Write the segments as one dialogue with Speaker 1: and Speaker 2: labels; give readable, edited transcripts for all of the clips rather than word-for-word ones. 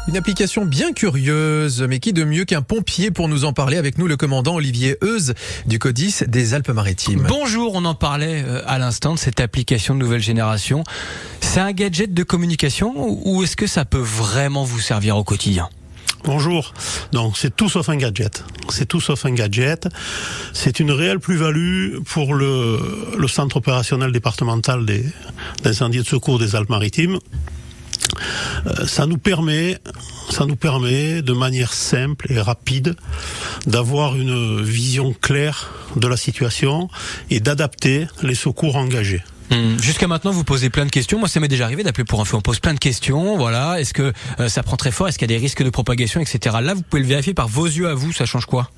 Speaker 1: Une application bien curieuse, mais qui de mieux qu'un pompier pour nous en parler? Avec nous, le commandant Olivier Euze du CODIS des Alpes-Maritimes.
Speaker 2: Bonjour, on en parlait à l'instant de cette application de nouvelle génération. C'est un gadget de communication ou est-ce que ça peut vraiment vous servir au quotidien?
Speaker 3: Bonjour. Donc c'est tout sauf un gadget. C'est tout sauf un gadget. C'est une réelle plus-value pour le centre opérationnel départemental d'incendie et de secours des Alpes-Maritimes. Ça nous permet de manière simple et rapide d'avoir une vision claire de la situation et d'adapter les secours engagés.
Speaker 2: Jusqu'à maintenant, vous posez plein de questions. Moi, ça m'est déjà arrivé d'appeler pour info. On pose plein de questions. Voilà. Est-ce que ça prend très fort? Est-ce qu'il y a des risques de propagation, etc. Là, vous pouvez le vérifier par vos yeux à vous. Ça change quoi?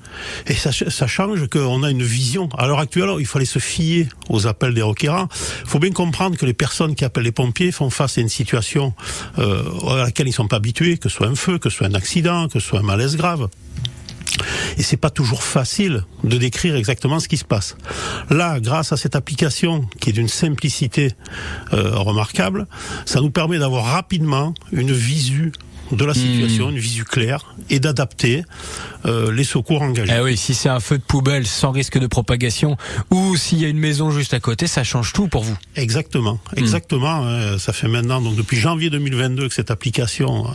Speaker 3: Et ça change qu'on a une vision. À l'heure actuelle, il fallait se fier aux appels des requérants. Il faut bien comprendre que les personnes qui appellent les pompiers font face à une situation à laquelle ils ne sont pas habitués, que ce soit un feu, que ce soit un accident, que ce soit un malaise grave. Et c'est pas toujours facile de décrire exactement ce qui se passe. Là, grâce à cette application qui est d'une simplicité remarquable, ça nous permet d'avoir rapidement une visu de la situation, une visu claire, et d'adapter les secours engagés.
Speaker 2: Eh oui, si c'est un feu de poubelle sans risque de propagation, ou s'il y a une maison juste à côté, ça change tout pour vous.
Speaker 3: Exactement. Ça fait maintenant, donc depuis janvier 2022, que cette application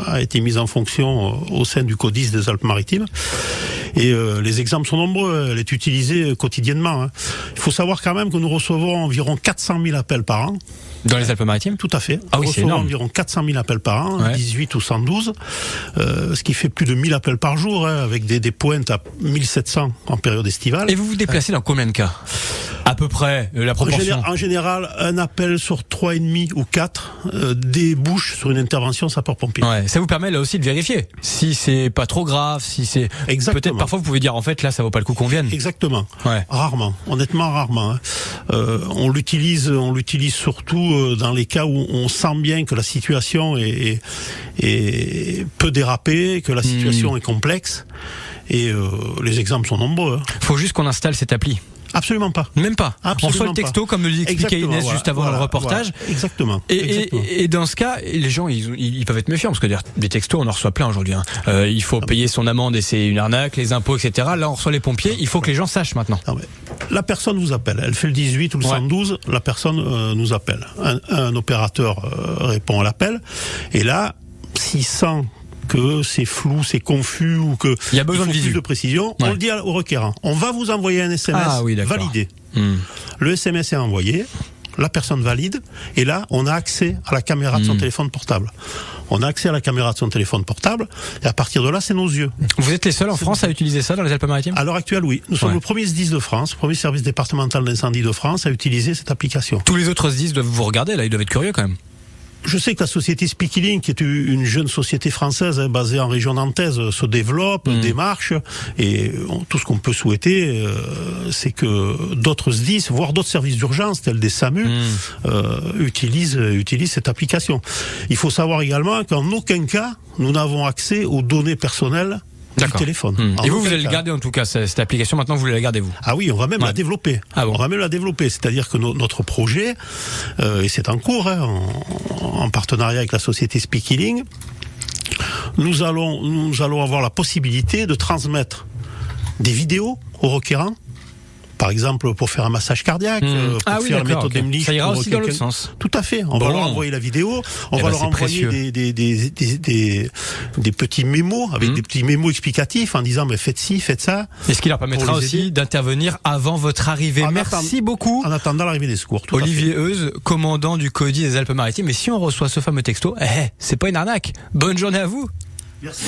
Speaker 3: a été mise en fonction au sein du CODIS des Alpes-Maritimes. Et les exemples sont nombreux, elle est utilisée quotidiennement. Il faut savoir quand même que nous recevons environ 400 000 appels par an.
Speaker 2: Dans les Alpes-Maritimes?
Speaker 3: Tout à fait.
Speaker 2: Ah oui, c'est énorme.
Speaker 3: Environ 400 000 appels par an, ouais. 18 ou 112, ce qui fait plus de 1000 appels par jour, avec des pointes à 1700 en période estivale.
Speaker 2: Et vous vous déplacez dans combien de cas? À peu près, la proportion?
Speaker 3: En général, un appel sur 3,5 ou 4 débouche sur une intervention sapeur-pompier.
Speaker 2: Ouais, ça vous permet là aussi de vérifier si c'est pas trop grave, si c'est...
Speaker 3: Exactement.
Speaker 2: Peut-être parfois vous pouvez dire en fait là ça vaut pas le coup qu'on vienne.
Speaker 3: Exactement.
Speaker 2: Ouais.
Speaker 3: Rarement, honnêtement rarement. On l'utilise surtout dans les cas où on sent bien que la situation peut déraper, que la situation est complexe. Et les exemples sont nombreux.
Speaker 2: Faut juste qu'on installe cette appli.
Speaker 3: Absolument pas.
Speaker 2: Même pas.
Speaker 3: Absolument
Speaker 2: on reçoit le texto, comme le expliquait Inès juste avant le reportage.
Speaker 3: Voilà. Exactement.
Speaker 2: Et dans ce cas, les gens, ils peuvent être méfiants, parce que des textos, on en reçoit plein aujourd'hui. Il faut payer son amende et c'est une arnaque, les impôts, etc. Là, on reçoit les pompiers. Il faut que les gens sachent maintenant.
Speaker 3: La personne vous appelle. Elle fait le 18 ou le 112. La personne nous appelle. Un opérateur répond à l'appel. Et là, s'il sent que c'est flou, c'est confus ou que
Speaker 2: il y a besoin de
Speaker 3: plus de précision, on le dit au requérant. On va vous envoyer un SMS validé. Le SMS est envoyé, la personne valide, et là, on a accès à la caméra de son téléphone portable. On a accès à la caméra de son téléphone portable, et à partir de là, c'est nos yeux.
Speaker 2: Vous êtes les seuls en France à utiliser ça dans les Alpes-Maritimes?
Speaker 3: À l'heure actuelle, oui. Nous sommes le premier SDIS de France, le premier service départemental d'incendie de France à utiliser cette application.
Speaker 2: Tous les autres SDIS doivent vous regarder, là, ils doivent être curieux quand même.
Speaker 3: Je sais que la société Speakeling, qui est une jeune société française basée en région nantaise, se développe, démarche, et tout ce qu'on peut souhaiter, c'est que d'autres SDIS, voire d'autres services d'urgence, tels des SAMU, utilisent cette application. Il faut savoir également qu'en aucun cas, nous n'avons accès aux données personnelles du téléphone.
Speaker 2: Et vous allez le garder en tout cas, cette application, maintenant vous voulez la garder vous?
Speaker 3: Ah oui, on va même la développer.
Speaker 2: Ah bon.
Speaker 3: On va même la développer, c'est-à-dire que notre projet, et c'est en cours, en partenariat avec la société Speakeling, nous allons avoir la possibilité de transmettre des vidéos aux requérants. Par exemple, pour faire un massage cardiaque, pour faire la méthode Heimlich.
Speaker 2: Ça ira aussi dans l'autre sens.
Speaker 3: Tout à fait. On va leur envoyer la vidéo, on va leur envoyer des petits mémos, avec des petits mémos explicatifs en disant, mais faites ci, faites ça.
Speaker 2: Et ce qui leur permettra aussi d'intervenir avant votre arrivée. Merci beaucoup.
Speaker 3: En attendant l'arrivée des secours.
Speaker 2: Olivier Euze, commandant du CODIS des Alpes-Maritimes. Et si on reçoit ce fameux texto, c'est pas une arnaque. Bonne journée à vous.
Speaker 3: Merci.